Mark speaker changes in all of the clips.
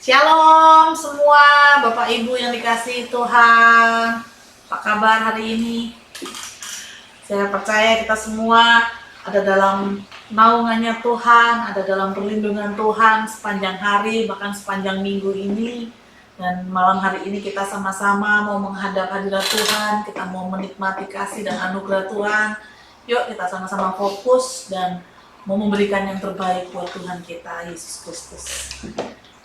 Speaker 1: Shalom semua Bapak Ibu yang dikasihi Tuhan. Apa kabar hari ini? Saya percaya kita semua ada dalam naungannya Tuhan, ada dalam perlindungan Tuhan sepanjang hari, bahkan sepanjang minggu ini. Dan malam hari ini kita sama-sama mau menghadap hadirat Tuhan, kita mau menikmati kasih dan anugerah Tuhan. Yuk kita sama-sama fokus dan mau memberikan yang terbaik buat Tuhan kita, Yesus Kristus.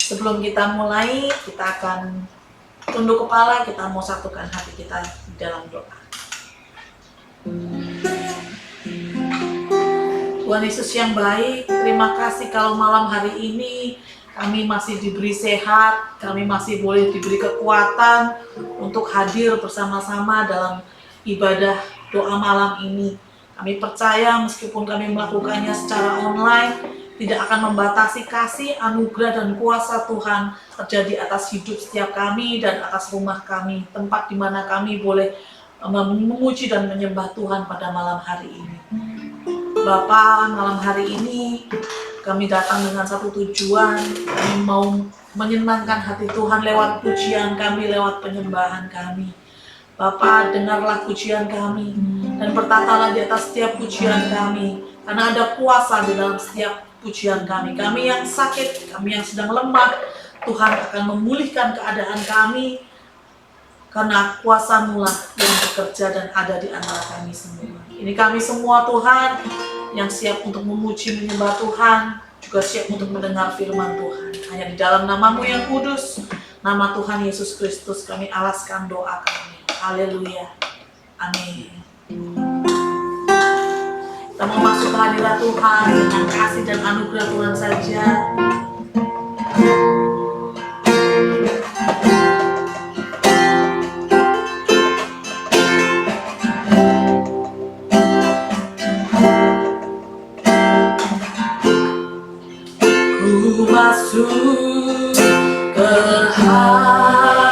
Speaker 1: Sebelum kita mulai, kita akan tunduk kepala, kita mau satukan hati kita di dalam doa. Tuhan Yesus yang baik, terima kasih kalau malam hari ini kami masih diberi sehat, kami masih boleh diberi kekuatan untuk hadir bersama-sama dalam ibadah doa malam ini. Kami percaya meskipun kami melakukannya secara online, tidak akan membatasi kasih, anugerah, dan kuasa Tuhan terjadi atas hidup setiap kami dan atas rumah kami, tempat di mana kami boleh memuji dan menyembah Tuhan pada malam hari ini. Bapa, malam hari ini kami datang dengan satu tujuan, kami mau menyenangkan hati Tuhan lewat pujian kami, lewat penyembahan kami. Bapa, dengarlah pujian kami dan bertatalah di atas setiap pujian kami, karena ada kuasa di dalam setiap pujian kami. Kami yang sakit, kami yang sedang lemah, Tuhan akan memulihkan keadaan kami, karena kuasa-Mu lah yang bekerja dan ada di antara kami semua. Ini kami semua Tuhan, yang siap untuk memuji menyembah Tuhan, juga siap untuk mendengar firman Tuhan. Hanya di dalam nama-Mu yang kudus, nama Tuhan Yesus Kristus, kami alaskan doa kami. Haleluya. Amin. Kita mau masuk ke hadirat Tuhan dengan kasih dan anugerah Tuhan saja. Ku masuk ke hadirat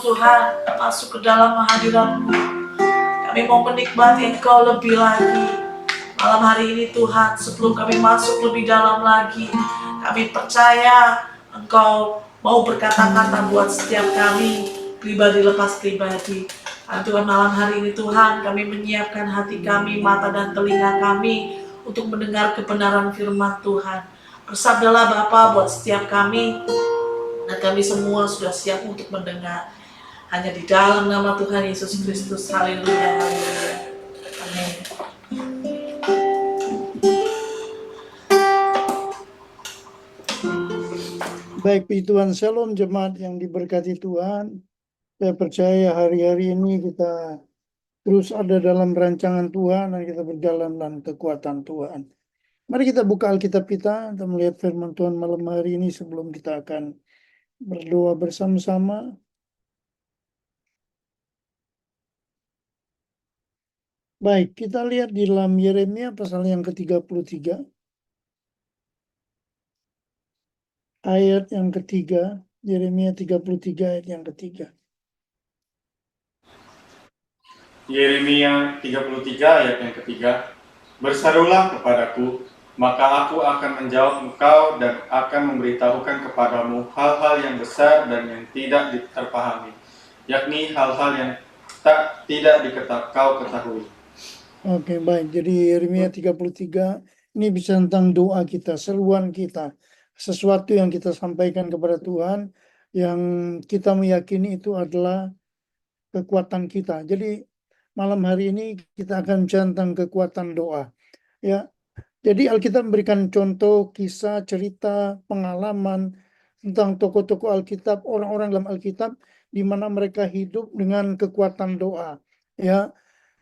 Speaker 1: Tuhan masuk ke dalam hadirat-Mu. Kami mau menikmati Engkau lebih lagi. Malam hari ini Tuhan, sebelum kami masuk lebih dalam lagi, kami percaya Engkau mau berkata-kata buat setiap kami, pribadi lepas pribadi. Dan Tuhan, malam hari ini Tuhan, kami menyiapkan hati kami, mata dan telinga kami untuk mendengar kebenaran firman Tuhan. Bersabdalah Bapa buat setiap kami, dan kami semua sudah siap untuk mendengar. Hanya di dalam nama Tuhan Yesus Kristus. Haleluya, haleluya. Amin.
Speaker 2: Baik, puji Tuhan, shalom jemaat yang diberkati Tuhan. Saya percaya hari-hari ini kita terus ada dalam rancangan Tuhan dan kita berjalan dalam kekuatan Tuhan. Mari kita buka Alkitab kita untuk melihat firman Tuhan malam hari ini sebelum kita akan berdoa bersama-sama. Baik, kita lihat di dalam Yeremia pasal yang ke-33. Ayat yang ketiga, Yeremia 33 ayat yang ketiga.
Speaker 3: Yeremia 33 ayat yang ketiga. Berserulah kepadaku, maka aku akan menjawab engkau dan akan memberitahukan kepadamu hal-hal yang besar dan yang tidak terpahami, yakni hal-hal yang tidak kau ketahui.
Speaker 2: Oke, baik. Jadi Yeremia 33 ini bisa tentang doa kita, seruan kita, sesuatu yang kita sampaikan kepada Tuhan yang kita meyakini itu adalah kekuatan kita. Jadi malam hari ini kita akan bicara tentang kekuatan doa. Ya. Jadi Alkitab memberikan contoh, kisah, cerita, pengalaman tentang tokoh-tokoh Alkitab, orang-orang dalam Alkitab di mana mereka hidup dengan kekuatan doa. Ya.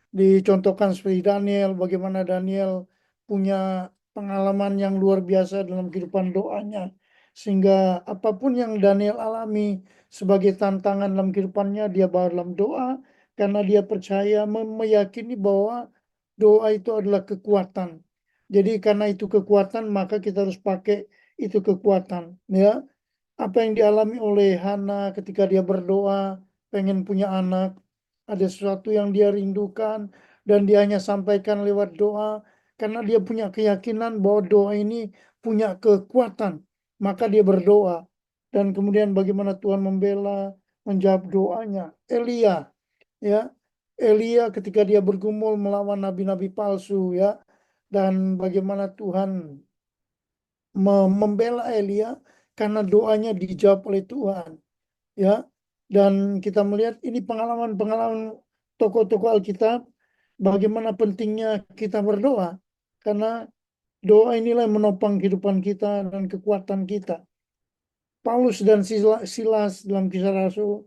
Speaker 2: Dicontohkan seperti Daniel, bagaimana Daniel punya pengalaman yang luar biasa dalam kehidupan doanya. Sehingga apapun yang Daniel alami sebagai tantangan dalam kehidupannya, dia bawa dalam doa. Karena dia percaya, meyakini bahwa doa itu adalah kekuatan. Jadi karena itu kekuatan, maka kita harus pakai itu kekuatan. Ya, apa yang dialami oleh Hana ketika dia berdoa, pengen punya anak, ada sesuatu yang dia rindukan dan dia hanya sampaikan lewat doa karena dia punya keyakinan bahwa doa ini punya kekuatan, maka dia berdoa. Dan kemudian bagaimana Tuhan membela, menjawab doanya. Elia, ya, Elia ketika dia bergumul melawan nabi-nabi palsu, ya, dan bagaimana Tuhan membela Elia karena doanya dijawab oleh Tuhan, ya. Dan kita melihat ini pengalaman-pengalaman tokoh-tokoh Alkitab, bagaimana pentingnya kita berdoa, karena doa inilah yang menopang kehidupan kita dan kekuatan kita. Paulus dan Silas dalam Kisah Rasul,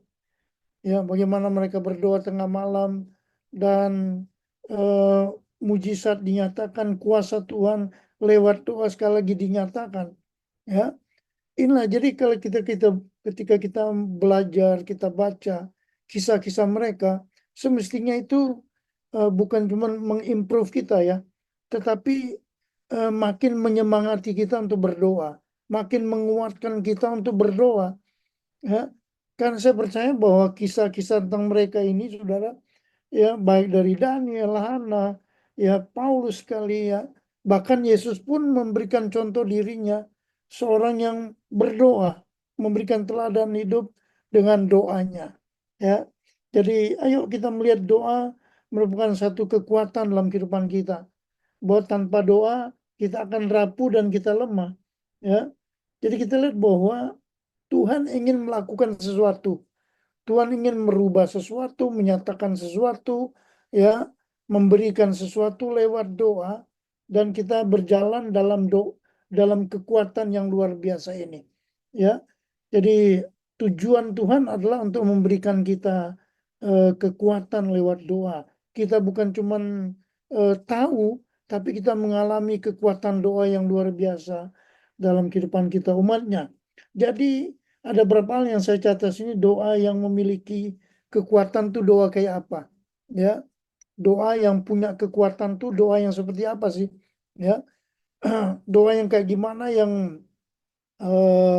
Speaker 2: ya, bagaimana mereka berdoa tengah malam dan mujizat dinyatakan, kuasa Tuhan lewat doa sekali lagi dinyatakan, ya. Inilah, jadi kalau ketika kita belajar, kita baca kisah-kisah mereka, semestinya itu bukan cuma mengimprove kita, ya, tetapi makin menyemangati kita untuk berdoa, makin menguatkan kita untuk berdoa, ya. Karena saya percaya bahwa kisah-kisah tentang mereka ini, saudara, ya, baik dari Daniel, Hana, ya, Paulus sekali, ya, bahkan Yesus pun memberikan contoh dirinya seorang yang berdoa, memberikan teladan hidup dengan doanya, ya. Jadi ayo kita melihat doa merupakan satu kekuatan dalam kehidupan kita, bahwa tanpa doa kita akan rapuh dan kita lemah, ya. Jadi kita lihat bahwa Tuhan ingin melakukan sesuatu. Tuhan ingin merubah sesuatu, menyatakan sesuatu, ya, memberikan sesuatu lewat doa, dan kita berjalan dalam kekuatan yang luar biasa ini, ya. Jadi tujuan Tuhan adalah untuk memberikan kita kekuatan lewat doa. Kita bukan cuman tahu, tapi kita mengalami kekuatan doa yang luar biasa dalam kehidupan kita umatnya. Jadi ada beberapa hal yang saya catat sini, doa yang memiliki kekuatan tuh doa kayak apa, ya. Doa yang punya kekuatan tuh doa yang seperti apa sih, ya. Doa yang kayak gimana yang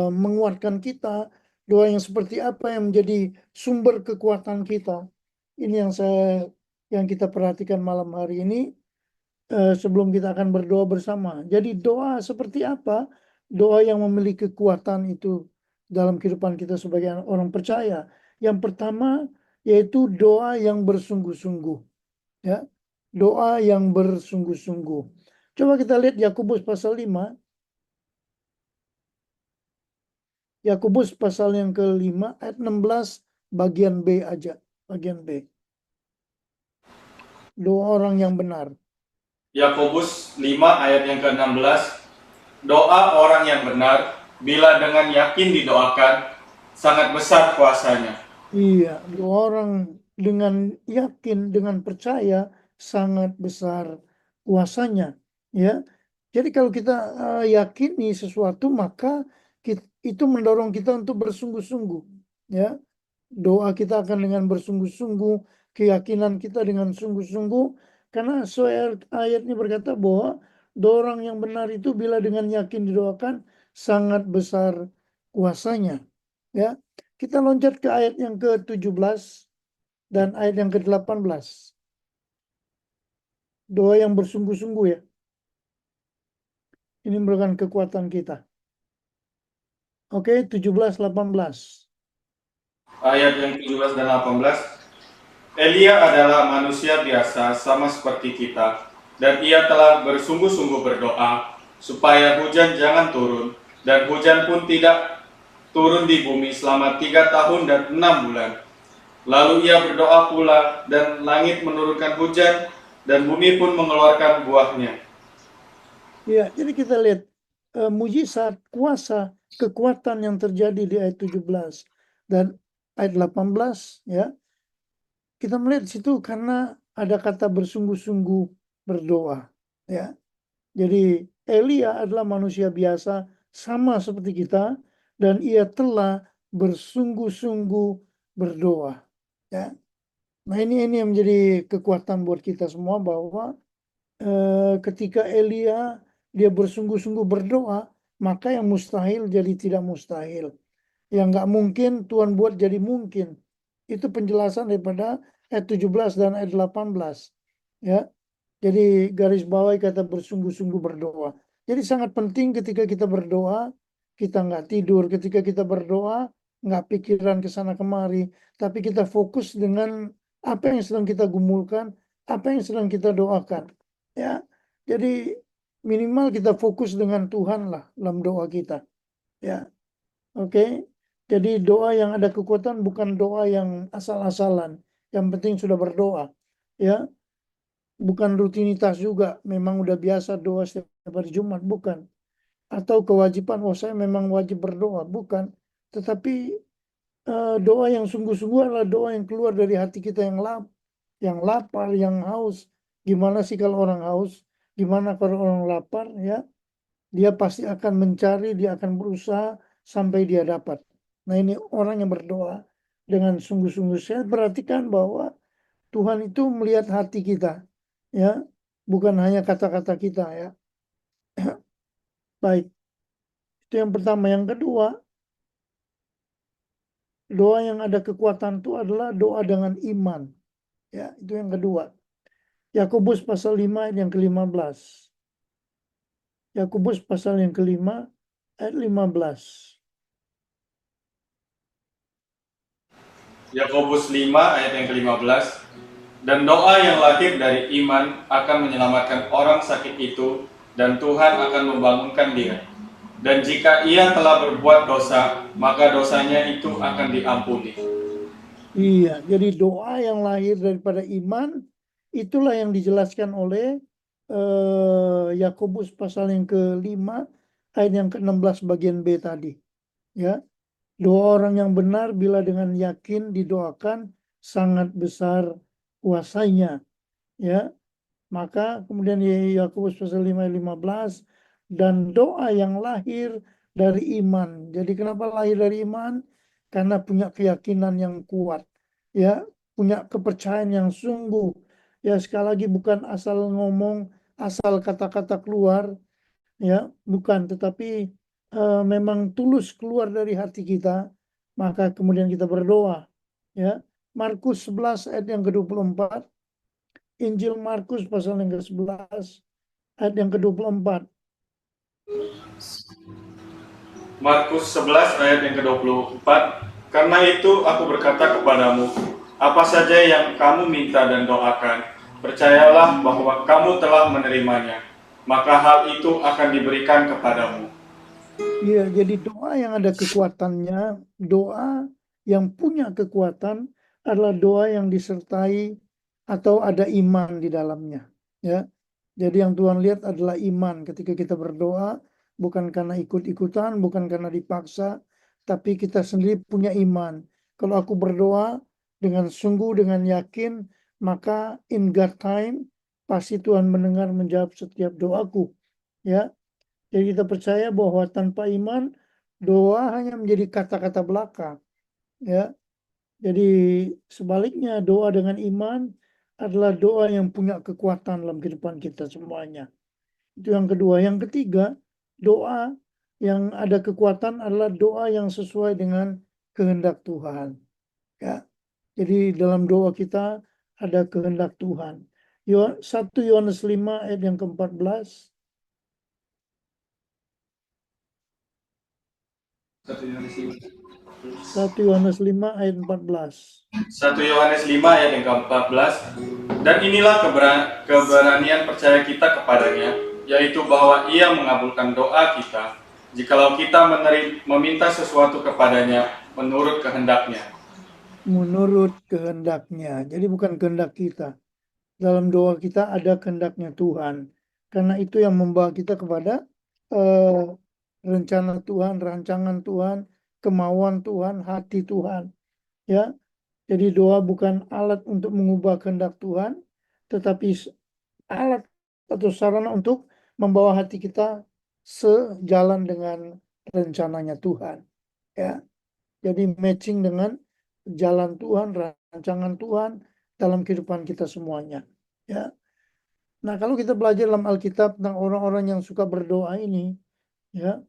Speaker 2: menguatkan kita, Doa yang seperti apa yang menjadi sumber kekuatan kita? Ini yang kita perhatikan malam hari ini sebelum kita akan berdoa bersama. Jadi doa seperti apa? Doa yang memiliki kekuatan itu dalam kehidupan kita sebagai orang percaya. Yang pertama yaitu doa yang bersungguh-sungguh, ya. Doa yang bersungguh-sungguh. Coba kita lihat Yakobus pasal 5. Yakobus pasal yang ke-5 ayat 16 bagian B aja, bagian B. Doa orang yang benar.
Speaker 3: Yakobus 5 ayat yang ke-16, doa orang yang benar, bila dengan yakin didoakan, sangat besar kuasanya.
Speaker 2: Iya, doa orang dengan yakin, dengan percaya sangat besar kuasanya, ya. Jadi kalau kita yakini sesuatu, maka itu mendorong kita untuk bersungguh-sungguh, ya. Doa kita akan dengan bersungguh-sungguh, keyakinan kita dengan sungguh-sungguh, karena ayatnya berkata bahwa doa orang yang benar itu bila dengan yakin didoakan sangat besar kuasanya, ya. Kita loncat ke ayat yang ke-17 dan ayat yang ke-18. Doa yang bersungguh-sungguh, ya. Ini merupakan kekuatan kita. Oke, 17-18.
Speaker 3: Ayat yang 17 dan 18, Elia adalah manusia biasa sama seperti kita, dan ia telah bersungguh-sungguh berdoa supaya hujan jangan turun, dan hujan pun tidak turun di bumi selama 3 tahun dan 6 bulan. Lalu ia berdoa pula, dan langit menurunkan hujan, dan bumi pun mengeluarkan buahnya.
Speaker 2: Ya, jadi kita lihat mujizat, kuasa, kekuatan yang terjadi di ayat 17 dan ayat 18, ya. Kita melihat di situ karena ada kata bersungguh-sungguh berdoa, ya. Jadi Elia adalah manusia biasa sama seperti kita dan ia telah bersungguh-sungguh berdoa, ya. Nah, ini yang menjadi kekuatan buat kita semua bahwa ketika Elia dia bersungguh-sungguh berdoa, maka yang mustahil jadi tidak mustahil. Yang nggak mungkin Tuhan buat jadi mungkin. Itu penjelasan daripada ayat 17 dan ayat 18. Ya. Jadi garis bawahi kata bersungguh-sungguh berdoa. Jadi sangat penting ketika kita berdoa, kita nggak tidur. Ketika kita berdoa, nggak pikiran ke sana kemari. Tapi kita fokus dengan apa yang sedang kita gumulkan, apa yang sedang kita doakan. Ya, jadi minimal kita fokus dengan Tuhan lah dalam doa kita. Ya, oke. Jadi doa yang ada kekuatan bukan doa yang asal-asalan. Yang penting sudah berdoa. Ya, bukan rutinitas juga. Memang udah biasa doa setiap hari Jumat, bukan. Atau kewajiban, oh saya memang wajib berdoa, bukan. Tetapi doa yang sungguh-sungguh adalah doa yang keluar dari hati kita yang lapar, yang haus. Gimana sih kalau orang haus? Gimana kalau orang lapar, ya? Dia pasti akan mencari, dia akan berusaha sampai dia dapat. Nah, ini orang yang berdoa dengan sungguh-sungguh. Saya perhatikan bahwa Tuhan itu melihat hati kita, ya, bukan hanya kata-kata kita, ya. Baik, itu yang pertama. Yang kedua, doa yang ada kekuatan itu adalah doa dengan iman, ya. Itu yang kedua. Yakobus pasal 5 ayat yang ke-15. Yakobus pasal yang ke-5 ayat 15.
Speaker 3: Yakobus 5 ayat yang ke-15, dan doa yang lahir dari iman akan menyelamatkan orang sakit itu, dan Tuhan akan membangunkan dia. Dan jika ia telah berbuat dosa, maka dosanya itu akan diampuni.
Speaker 2: Iya, jadi doa yang lahir daripada iman itulah yang dijelaskan oleh Yakobus pasal yang ke-5 ayat yang ke-16 bagian B tadi. Ya, doa orang yang benar bila dengan yakin didoakan sangat besar kuasanya. Ya, maka kemudian Yakobus pasal 5 ayat 15, dan doa yang lahir dari iman. Jadi kenapa lahir dari iman? Karena punya keyakinan yang kuat, ya, punya kepercayaan yang sungguh. Ya, sekali lagi bukan asal ngomong, asal kata-kata keluar, ya, bukan, tetapi memang tulus keluar dari hati kita maka kemudian kita berdoa. Ya, Markus 11 ayat yang ke-24, Injil Markus pasal yang ke-11 ayat yang ke-24.
Speaker 3: Markus 11 ayat yang ke-24, karena itu aku berkata kepadamu, apa saja yang kamu minta dan doakan, percayalah bahwa kamu telah menerimanya, maka hal itu akan diberikan kepadamu.
Speaker 2: Iya, jadi doa yang ada kekuatannya, doa yang punya kekuatan adalah doa yang disertai atau ada iman di dalamnya. Ya, jadi yang Tuhan lihat adalah iman ketika kita berdoa, bukan karena ikut-ikutan, bukan karena dipaksa, tapi kita sendiri punya iman. Kalau aku berdoa dengan sungguh, dengan yakin, maka in God time pasti Tuhan mendengar, menjawab setiap doaku. Ya, jadi kita percaya bahwa tanpa iman, doa hanya menjadi kata-kata belaka. Ya, jadi sebaliknya doa dengan iman adalah doa yang punya kekuatan dalam kehidupan kita semuanya. Itu yang kedua. Yang ketiga, doa yang ada kekuatan adalah doa yang sesuai dengan kehendak Tuhan. Ya, jadi dalam doa kita ada kehendak Tuhan. 1 Yohanes 5 ayat yang ke-14. 1 Yohanes 5 ayat 14.
Speaker 3: 1 Yohanes 5 ayat yang ke-14, dan inilah keberanian percaya kita kepadanya, yaitu bahwa ia mengabulkan doa kita, jikalau kita meminta sesuatu kepadanya menurut kehendaknya.
Speaker 2: Menurut kehendaknya. Jadi bukan kehendak kita. Dalam doa kita ada kehendaknya Tuhan. Karena itu yang membawa kita kepada eh, rencana Tuhan, rancangan Tuhan, kemauan Tuhan, hati Tuhan. Ya, jadi doa bukan alat untuk mengubah kehendak Tuhan, tetapi alat atau sarana untuk membawa hati kita sejalan dengan rencananya Tuhan. Ya, jadi matching dengan jalan Tuhan, rancangan Tuhan dalam kehidupan kita semuanya. Ya. Nah, kalau kita belajar dalam Alkitab tentang orang-orang yang suka berdoa ini, ya,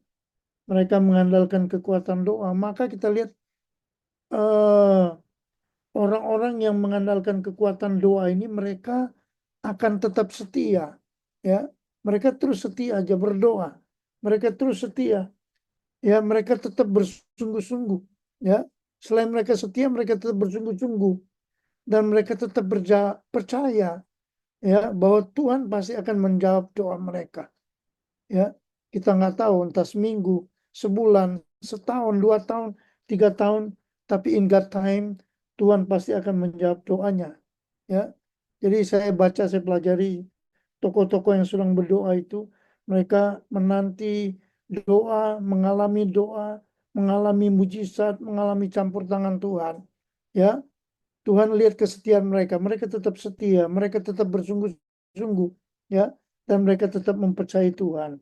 Speaker 2: mereka mengandalkan kekuatan doa, maka kita lihat orang-orang yang mengandalkan kekuatan doa ini, mereka akan tetap setia. Ya, mereka terus setia aja berdoa. Mereka terus setia. Ya, mereka tetap bersungguh-sungguh. Ya, selain mereka setia, mereka tetap bersungguh-sungguh dan mereka tetap percaya ya bahwa Tuhan pasti akan menjawab doa mereka. Ya, kita nggak tahu entah seminggu, sebulan, setahun, 2 tahun, 3 tahun, tapi in God time Tuhan pasti akan menjawab doanya. Ya, jadi saya baca, saya pelajari tokoh-tokoh yang sedang berdoa itu, mereka menanti doa, mengalami mujizat, mengalami campur tangan Tuhan. Ya, Tuhan lihat kesetiaan mereka, mereka tetap setia, mereka tetap bersungguh-sungguh, ya, dan mereka tetap mempercayai Tuhan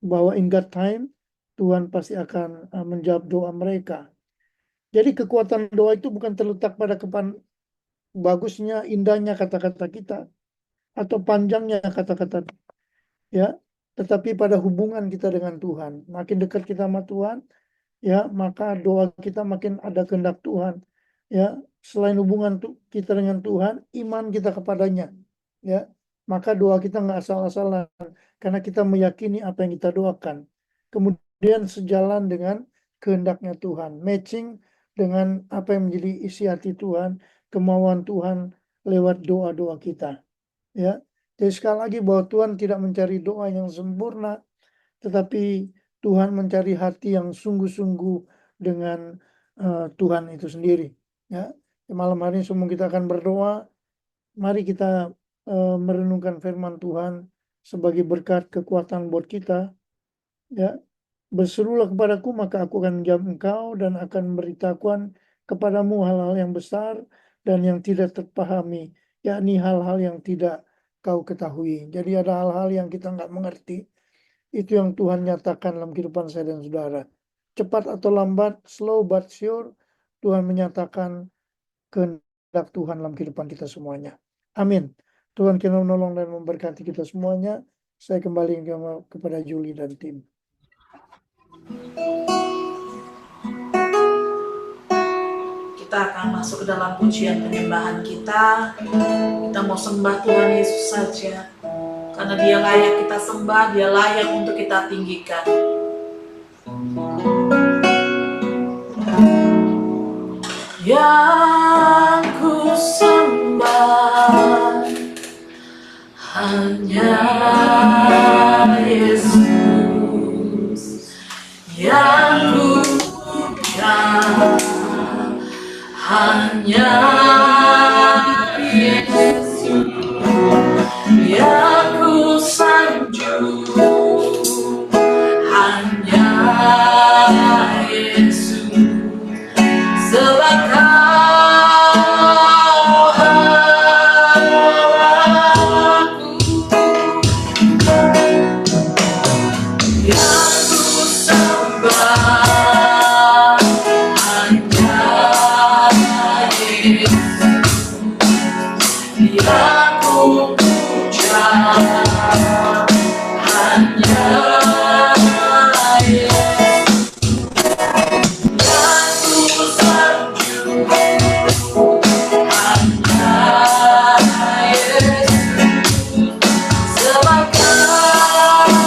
Speaker 2: bahwa in God time Tuhan pasti akan menjawab doa mereka. Jadi kekuatan doa itu bukan terletak pada bagusnya, indahnya kata-kata kita atau panjangnya kata-kata, ya, tetapi pada hubungan kita dengan Tuhan. Makin dekat kita sama Tuhan, ya, maka doa kita makin ada kehendak Tuhan. Ya, selain hubungan kita dengan Tuhan, iman kita kepadanya. Ya, maka doa kita nggak asal-asalan karena kita meyakini apa yang kita doakan. Kemudian sejalan dengan kehendaknya Tuhan, matching dengan apa yang menjadi isi hati Tuhan, kemauan Tuhan lewat doa-doa kita. Ya, jadi sekali lagi bahwa Tuhan tidak mencari doa yang sempurna, tetapi Tuhan mencari hati yang sungguh-sungguh dengan Tuhan itu sendiri. Ya, malam hari ini semua kita akan berdoa. Mari kita merenungkan firman Tuhan sebagai berkat kekuatan buat kita. Ya, berserulah kepadaku maka aku akan menjawab engkau dan akan memberitahukan kepadamu hal-hal yang besar dan yang tidak terpahami, yakni hal-hal yang tidak kau ketahui. Jadi ada hal-hal yang kita nggak mengerti. Itu yang Tuhan nyatakan dalam kehidupan saya dan saudara. Cepat atau lambat, slow but sure, Tuhan menyatakan kehendak Tuhan dalam kehidupan kita semuanya. Amin. Tuhan kiranya menolong dan memberkati kita semuanya. Saya kembali kepada Julie dan tim.
Speaker 1: kita akan masuk ke dalam pujian penyembahan kita. Kita mau sembah Tuhan Yesus saja. Karena Dia layak kita sembah, Dia layak untuk kita tinggikan. Yang ku sembah hanya Yesus, yang ku puja hanya Yesus, yang ku sanjung hanya Yesus, sebab Kau Allahku. Yang ku sembah hanya Yesus, yang ku puja hanya Yesus, yang ku sanjung hanya Yesus, sebab Kau Allahku.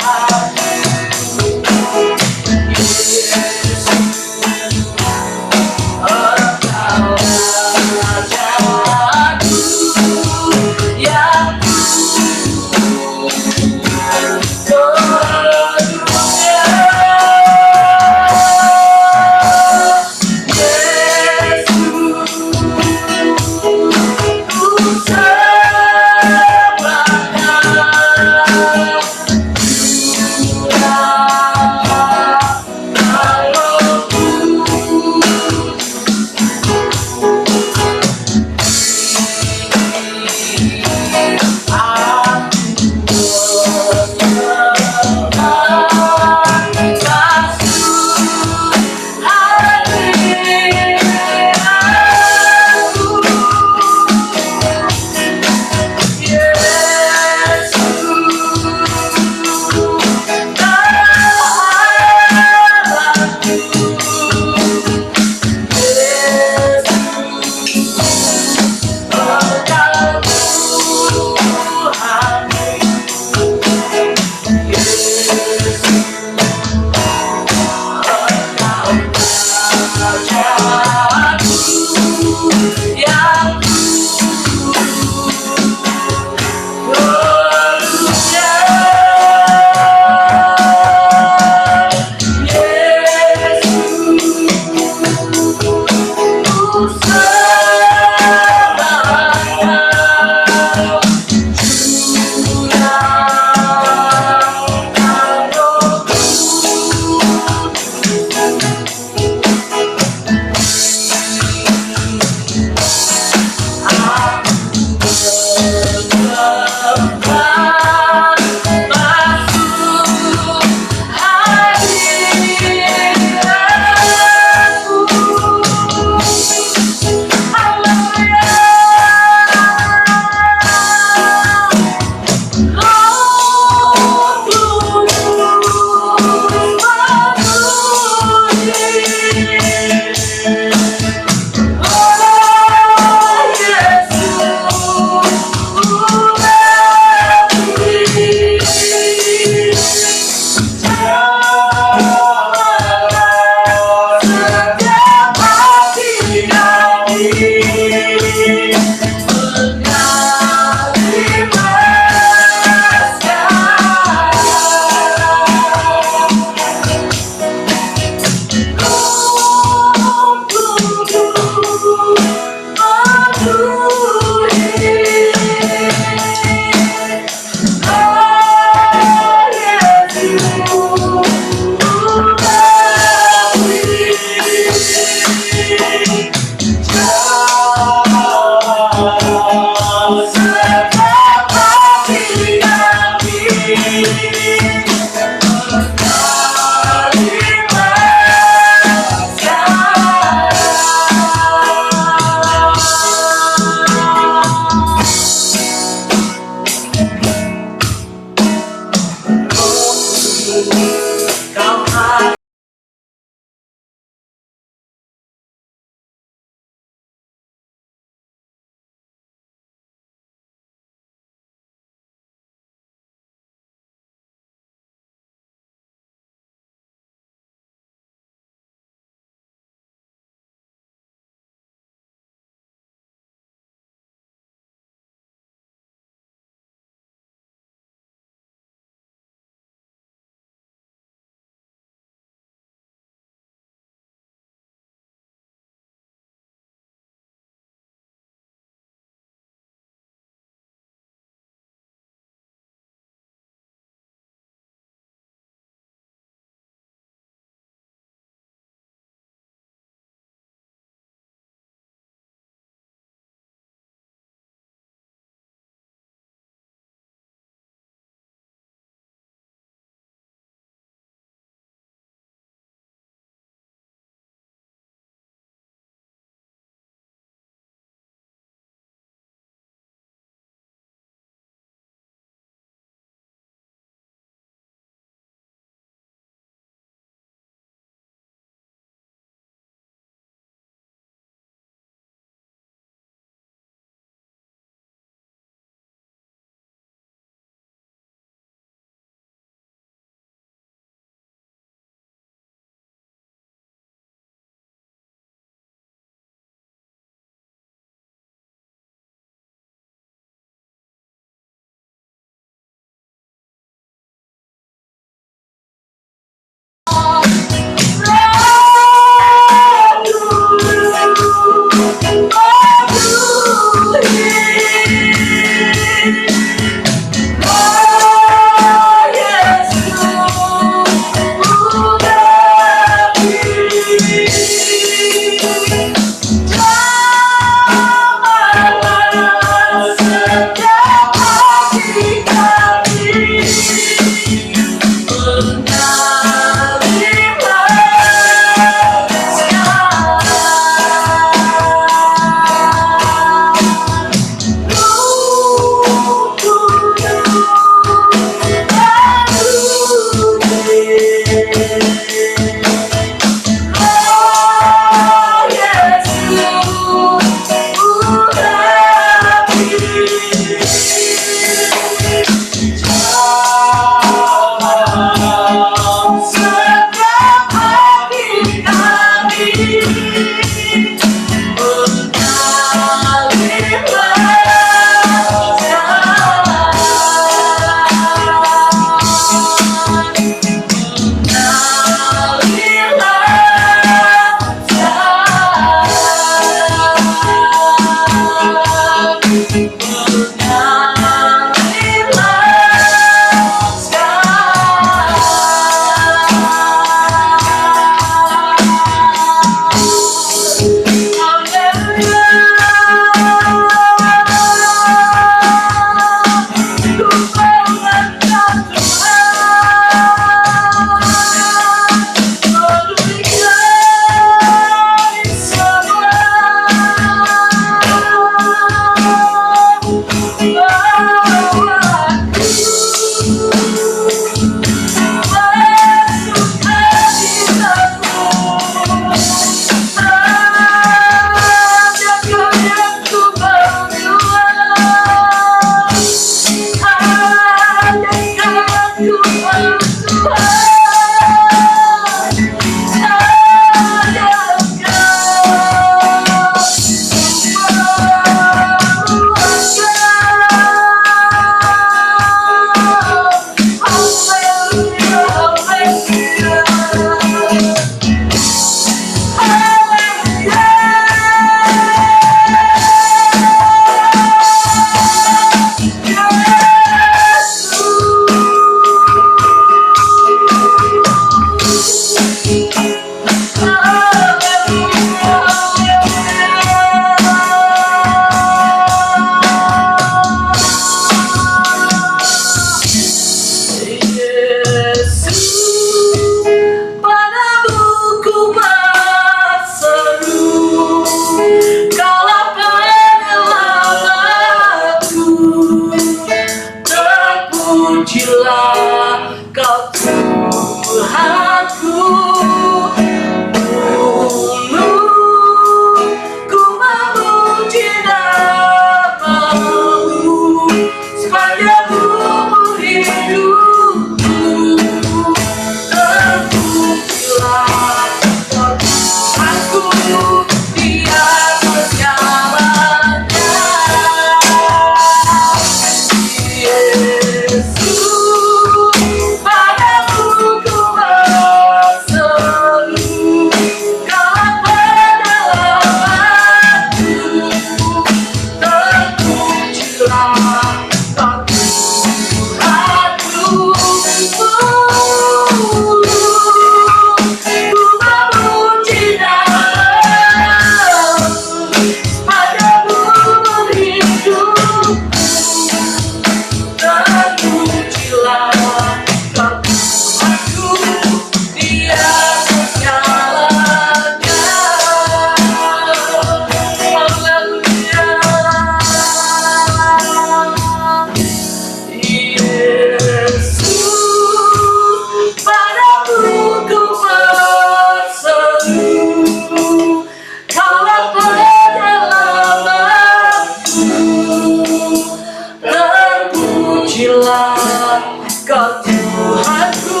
Speaker 1: Kau Tuhanku.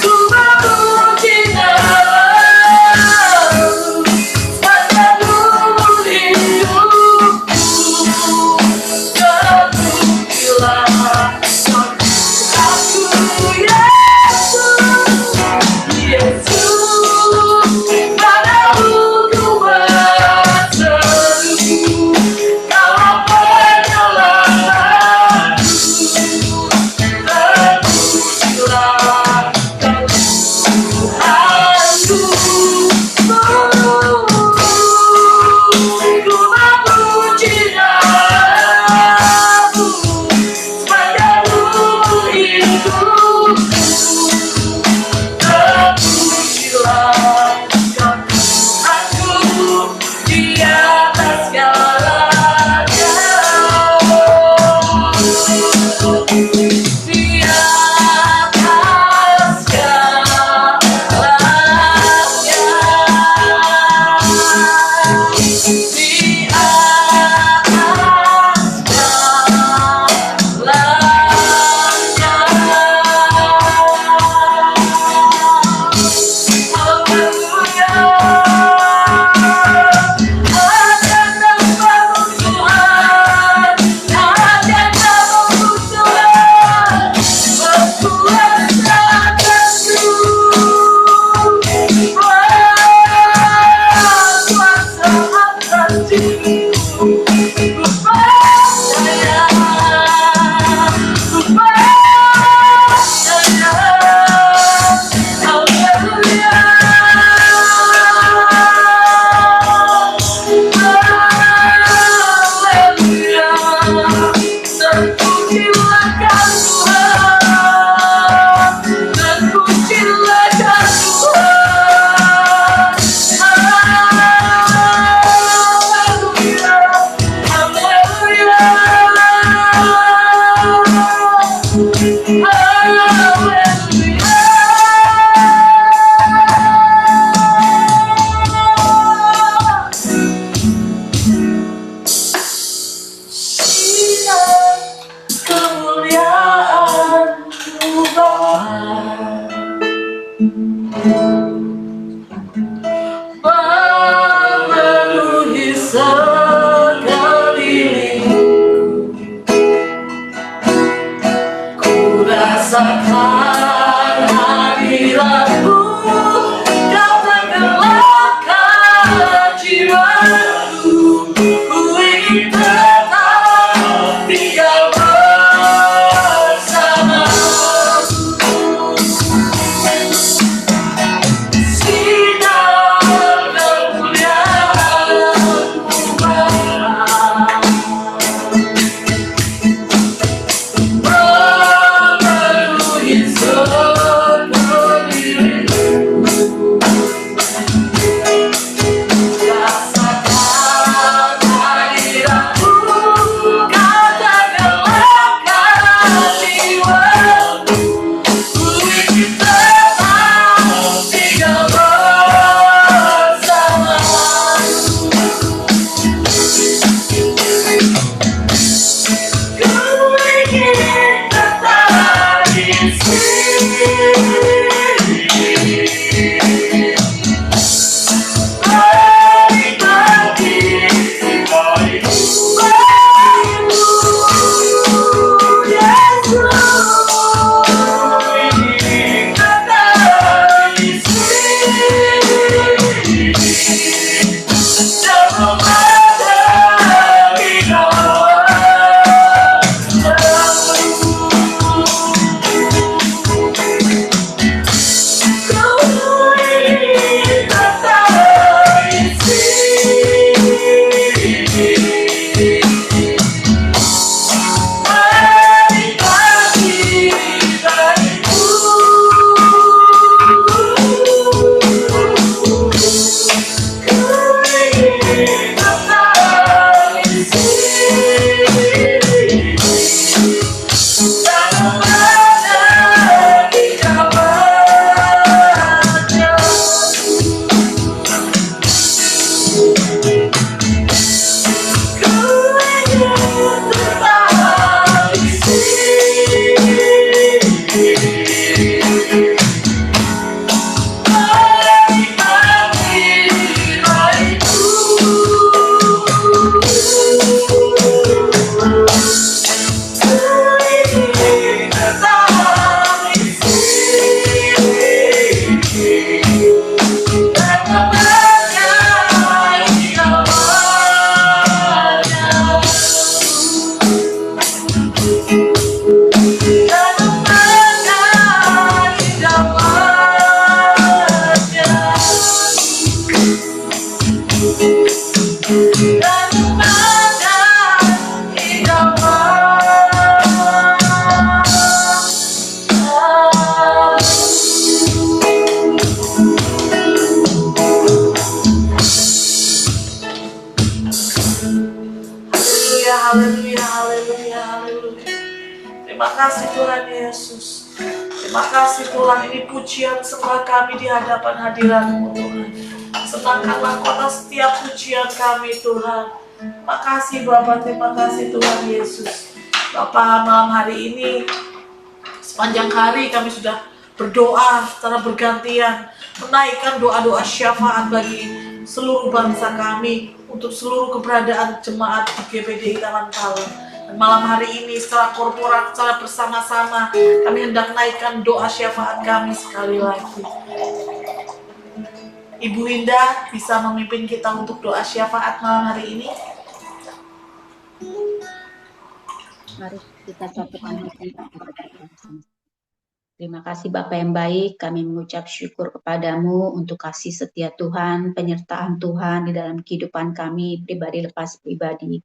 Speaker 1: Ku memuji namamu sepanjang umur hidupku. Terpujilah Kau Tuhanku, Yesus, padamu ku berseru. Kau penyelamatku. Terpujilah Kau Tuhanku. Ku memuji namamu sepanjang umur hidupku. Terpujilah Kau Tuhanku di atas segalanya. Di atas segalanya. Di atas segalanya. Haleluya. daripada idaman. Haleluya, haleluya, haleluya. Terima kasih Tuhan Yesus. Terima kasih Tuhan, ini pujian sembah kami di hadapan hadirat-Mu Tuhan. Senangkanlah kota setiap pujian kami Tuhan. Terima kasih Bapa, terima kasih Tuhan Yesus. Bapa, malam hari ini sepanjang hari kami sudah berdoa secara bergantian, menaikkan doa-doa syafaat bagi seluruh bangsa kami, untuk seluruh keberadaan jemaat di GPDI Taman Kalong. Dan malam hari ini secara korporat, secara bersama-sama, kami hendak naikkan doa syafaat kami sekali lagi. Ibu Indah bisa memimpin kita untuk doa syafaat malam hari ini?
Speaker 4: Mari kita satukan hati kita bersama. Terima kasih Bapa yang baik, kami mengucap syukur kepadamu untuk kasih setia Tuhan, penyertaan Tuhan di dalam kehidupan kami pribadi lepas pribadi.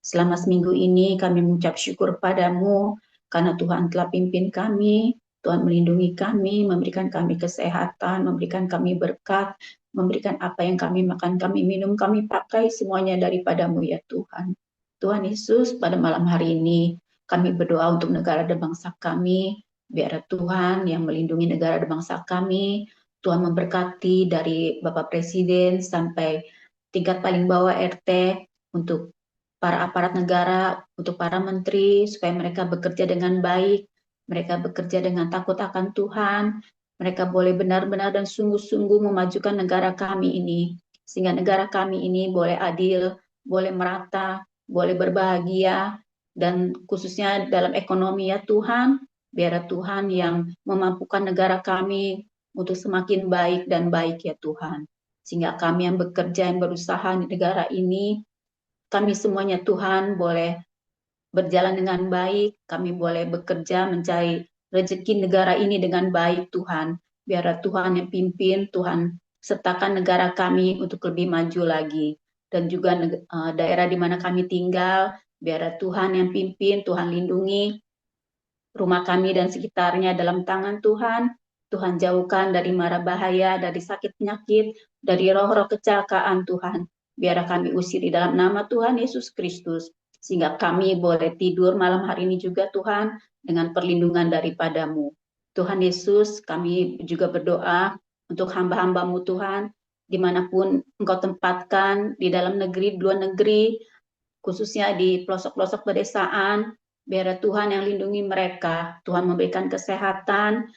Speaker 4: Selama seminggu ini kami mengucap syukur kepadamu karena Tuhan telah pimpin kami, Tuhan melindungi kami, memberikan kami kesehatan, memberikan kami berkat, memberikan apa yang kami makan, kami minum, kami pakai semuanya daripadamu ya Tuhan. Tuhan Yesus, pada malam hari ini kami berdoa untuk negara dan bangsa kami. Biar Tuhan yang melindungi negara dan bangsa kami, Tuhan memberkati dari Bapak Presiden sampai tingkat paling bawah RT, untuk para aparat negara, untuk para menteri, supaya mereka bekerja dengan baik, mereka bekerja dengan takut akan Tuhan, mereka boleh benar-benar dan sungguh-sungguh memajukan negara kami ini, sehingga negara kami ini boleh adil, boleh merata, boleh berbahagia, dan khususnya dalam ekonomi ya Tuhan. Biar Tuhan yang memampukan negara kami untuk semakin baik dan baik ya Tuhan. Sehingga kami yang bekerja, yang berusaha di negara ini, kami semuanya Tuhan boleh berjalan dengan baik, kami boleh bekerja mencari rezeki negara ini dengan baik Tuhan. Biar Tuhan yang pimpin, Tuhan sertakan negara kami untuk lebih maju lagi. Dan juga daerah di mana kami tinggal, biar Tuhan yang pimpin, Tuhan lindungi rumah kami dan sekitarnya dalam tangan Tuhan. Tuhan jauhkan dari mara bahaya, dari sakit penyakit, dari roh-roh kecelakaan Tuhan. Biar kami usir di dalam nama Tuhan Yesus Kristus. Sehingga kami boleh tidur malam hari ini juga Tuhan dengan perlindungan daripadamu. Tuhan Yesus, kami juga berdoa untuk hamba-hambamu Tuhan, dimanapun Engkau tempatkan, di dalam negeri, di luar negeri, khususnya di pelosok-pelosok pedesaan. Biar Tuhan yang lindungi mereka, Tuhan memberikan kesehatan,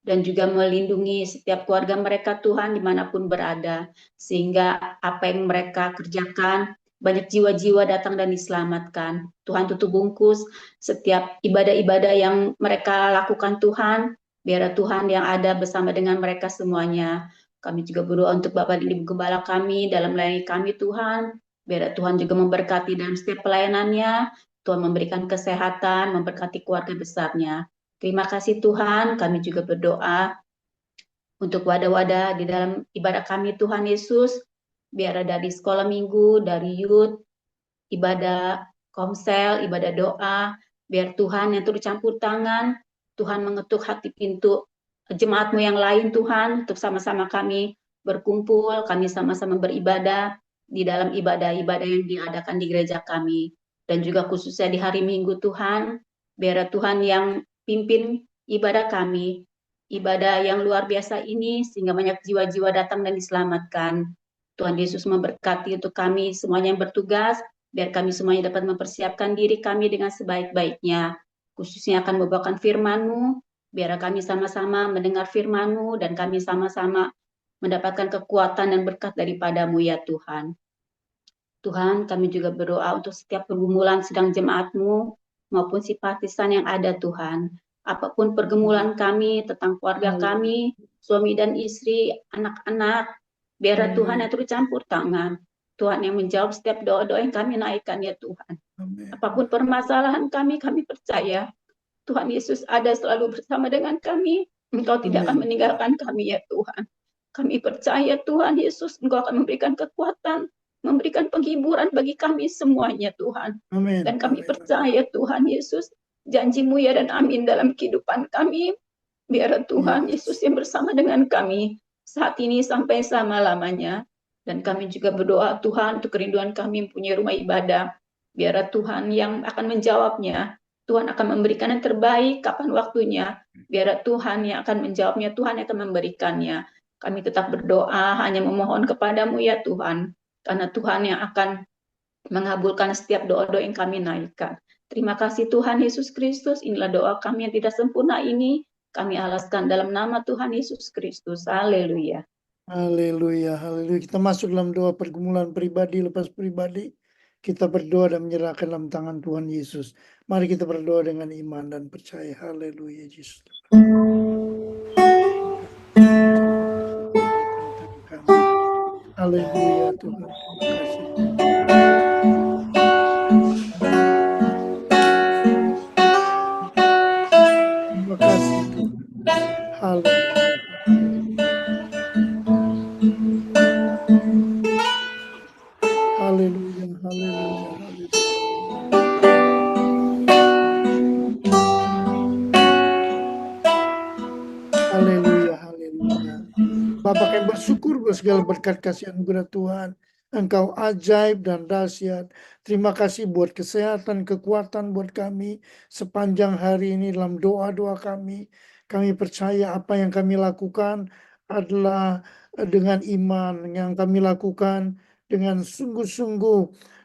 Speaker 4: dan juga melindungi setiap keluarga mereka Tuhan dimanapun berada. Sehingga apa yang mereka kerjakan, banyak jiwa-jiwa datang dan diselamatkan. Tuhan tutup bungkus setiap ibadah-ibadah yang mereka lakukan Tuhan, biar Tuhan yang ada bersama dengan mereka semuanya. Kami juga berdoa untuk Bapak dan Ibu Gembala kami dalam melayani kami Tuhan, biar Tuhan juga memberkati dalam setiap pelayanannya, Tuhan memberikan kesehatan, memberkati keluarga besarnya. Terima kasih Tuhan, kami juga berdoa untuk wadah-wadah di dalam ibadah kami Tuhan Yesus, biar dari sekolah minggu, dari youth, ibadah komsel, ibadah doa, biar Tuhan yang turut campur tangan, Tuhan mengetuk hati pintu jemaat-Mu yang lain Tuhan, untuk sama-sama kami berkumpul, kami sama-sama beribadah di dalam ibadah-ibadah yang diadakan di gereja kami. Dan juga khususnya di hari Minggu Tuhan, biar Tuhan yang pimpin ibadah kami, ibadah yang luar biasa ini, sehingga banyak jiwa-jiwa datang dan diselamatkan. Tuhan Yesus memberkati untuk kami semuanya yang bertugas, biar kami semuanya dapat mempersiapkan diri kami dengan sebaik-baiknya, khususnya akan membawakan firman-Mu, biar kami sama-sama mendengar firman-Mu, dan kami sama-sama mendapatkan kekuatan dan berkat daripada-Mu ya Tuhan. Tuhan, kami juga berdoa untuk setiap pergumulan sedang jemaat-Mu maupun simpatisan yang ada Tuhan. Apapun pergumulan kami tentang keluarga kami, suami dan istri, anak-anak, biar Tuhan yang turut campur tangan. Tuhan yang menjawab setiap doa-doa yang kami naikkan ya Tuhan. Apapun permasalahan kami percaya Tuhan Yesus ada selalu bersama dengan kami. Engkau tidak akan meninggalkan kami ya Tuhan. Kami percaya Tuhan Yesus, Engkau akan memberikan kekuatan, memberikan penghiburan bagi kami semuanya Tuhan.
Speaker 2: Amin.
Speaker 4: Dan kami
Speaker 2: Amin.
Speaker 4: percaya Tuhan Yesus, janji-Mu ya dan amin dalam kehidupan kami. Biar Tuhan Yesus yang bersama dengan kami saat ini sampai selama-lamanya. Dan kami juga berdoa Tuhan untuk kerinduan kami mempunyai rumah ibadah. Biar Tuhan yang akan menjawabnya. Tuhan akan memberikan yang terbaik kapan waktunya. Biar Tuhan yang akan menjawabnya, Tuhan yang akan memberikannya. Kami tetap berdoa, hanya memohon kepadamu ya Tuhan. Karena Tuhan yang akan mengabulkan setiap doa-doa yang kami naikkan. Terima kasih Tuhan Yesus Kristus. Inilah doa kami yang tidak sempurna ini. Kami alaskan dalam nama Tuhan Yesus Kristus. Haleluya.
Speaker 2: Haleluya, haleluya. Kita masuk dalam doa pergumulan pribadi lepas pribadi. Kita berdoa dan menyerahkan dalam tangan Tuhan Yesus. Mari kita berdoa dengan iman dan percaya. Haleluya, Yesus. Haleluya, Tuhan. Terima kasih. Terima kasih, Tuhan. Haleluya. Haleluya, haleluya, haleluya. Haleluya, haleluya. Bapak kami bersyukur buat segala berkat kasih anugerah Tuhan. Engkau ajaib dan dahsyat. Terima kasih buat kesehatan, kekuatan buat kami sepanjang hari ini dalam doa-doa kami. Kami percaya apa yang kami lakukan adalah dengan iman, yang kami lakukan dengan sungguh-sungguh.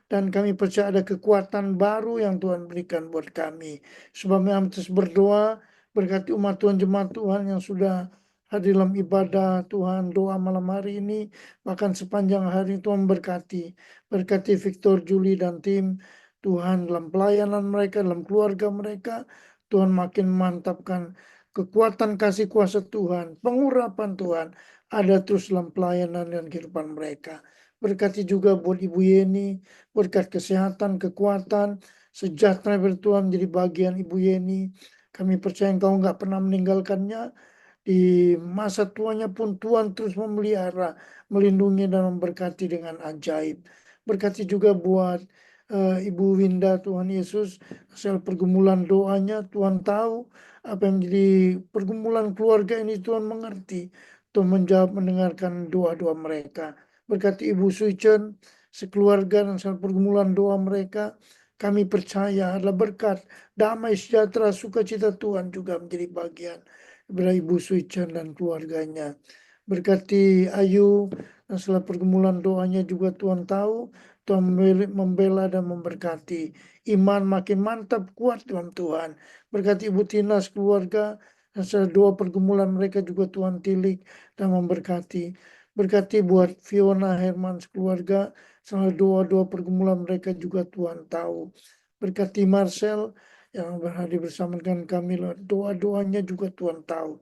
Speaker 2: Dan kami percaya ada kekuatan baru yang Tuhan berikan buat kami. Sebab kami terus berdoa, berkati umat Tuhan, jemaat Tuhan yang sudah hadir dalam ibadah Tuhan, doa malam hari ini, bahkan sepanjang hari Tuhan berkati Victor, Julie dan tim Tuhan dalam pelayanan mereka, dalam keluarga mereka. Tuhan makin memantapkan kekuatan kasih kuasa Tuhan, pengurapan Tuhan ada terus dalam pelayanan dan kehidupan mereka. Berkati juga buat Ibu Yeni, berkat kesehatan, kekuatan, sejahtera bertuhan menjadi bagian Ibu Yeni. Kami percaya Engkau nggak pernah meninggalkannya. Di masa tuanya pun Tuhan terus memelihara, melindungi dan memberkati dengan ajaib. Berkati juga buat Ibu Winda, Tuhan Yesus, hasil pergumulan doanya, Tuhan tahu apa yang menjadi pergumulan keluarga ini, Tuhan mengerti. Tuhan menjawab, mendengarkan doa-doa mereka. Berkati Ibu Suicen, sekeluarga dan hasil pergumulan doa mereka, kami percaya adalah berkat, damai, sejahtera, sukacita Tuhan juga menjadi bagian kepada Ibu Suicen dan keluarganya. Berkati Ayu dan setelah pergumulan doanya juga Tuhan tahu, Tuhan membela dan memberkati. Iman makin mantap, kuat dalam Tuhan. Berkati Ibu Tina keluarga dan setelah doa pergumulan mereka juga Tuhan tilik dan memberkati. Berkati buat Fiona Herman keluarga, setelah doa-doa pergumulan mereka juga Tuhan tahu. Berkati Marcel yang berhadir bersama dengan kami, doa-doanya juga Tuhan tahu.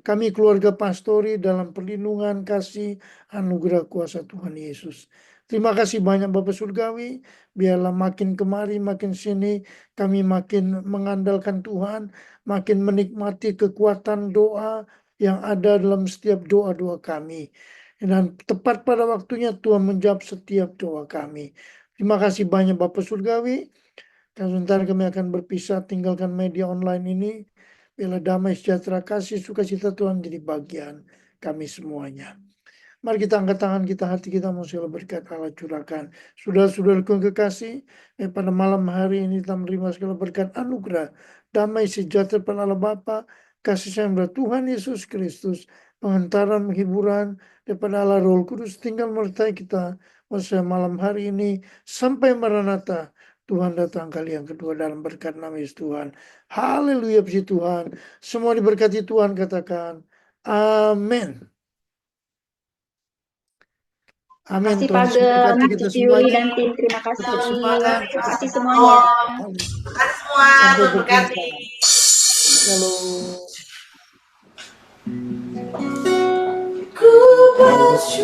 Speaker 2: Kami keluarga pastori dalam perlindungan kasih anugerah kuasa Tuhan Yesus. Terima kasih banyak Bapak Surgawi, biarlah makin kemari, makin sini, kami makin mengandalkan Tuhan, makin menikmati kekuatan doa yang ada dalam setiap doa-doa kami. Dan tepat pada waktunya Tuhan menjawab setiap doa kami. Terima kasih banyak Bapak Surgawi. Dan sebentar kami akan berpisah, tinggalkan media online ini. Bila damai, sejahtera, kasih, sukacita Tuhan jadi bagian kami semuanya. Mari kita angkat tangan kita, hati kita mau segala berkat Allah curahkan. Saudara-saudaraku yang kekasih, pada malam hari ini kita menerima segala berkat anugerah, damai, sejahtera pada Allah Bapa, kasih sayang dari Tuhan Yesus Kristus, penghantaran, penghiburan daripada Allah Roh Kudus tinggal menyertai kita masa malam hari ini sampai Maranatha. Tuhan datang kali yang kedua dalam berkat nama Yesus Tuhan. Haleluya, puji Tuhan. Semua diberkati Tuhan, katakan amin.
Speaker 4: Terima
Speaker 2: Amin.
Speaker 4: kasih
Speaker 2: Tuhan
Speaker 4: Pak
Speaker 2: Yesus
Speaker 4: Gem,
Speaker 2: memberkati kita
Speaker 4: Cici Yuli
Speaker 2: semuanya.
Speaker 4: dan tim. Terima kasih.
Speaker 2: Tetap semangat.
Speaker 4: Terima kasih semuanya.
Speaker 1: Terima kasih semua,
Speaker 2: Sampai
Speaker 1: Tuhan
Speaker 2: berjumpa.
Speaker 1: berkati.
Speaker 2: Shalom.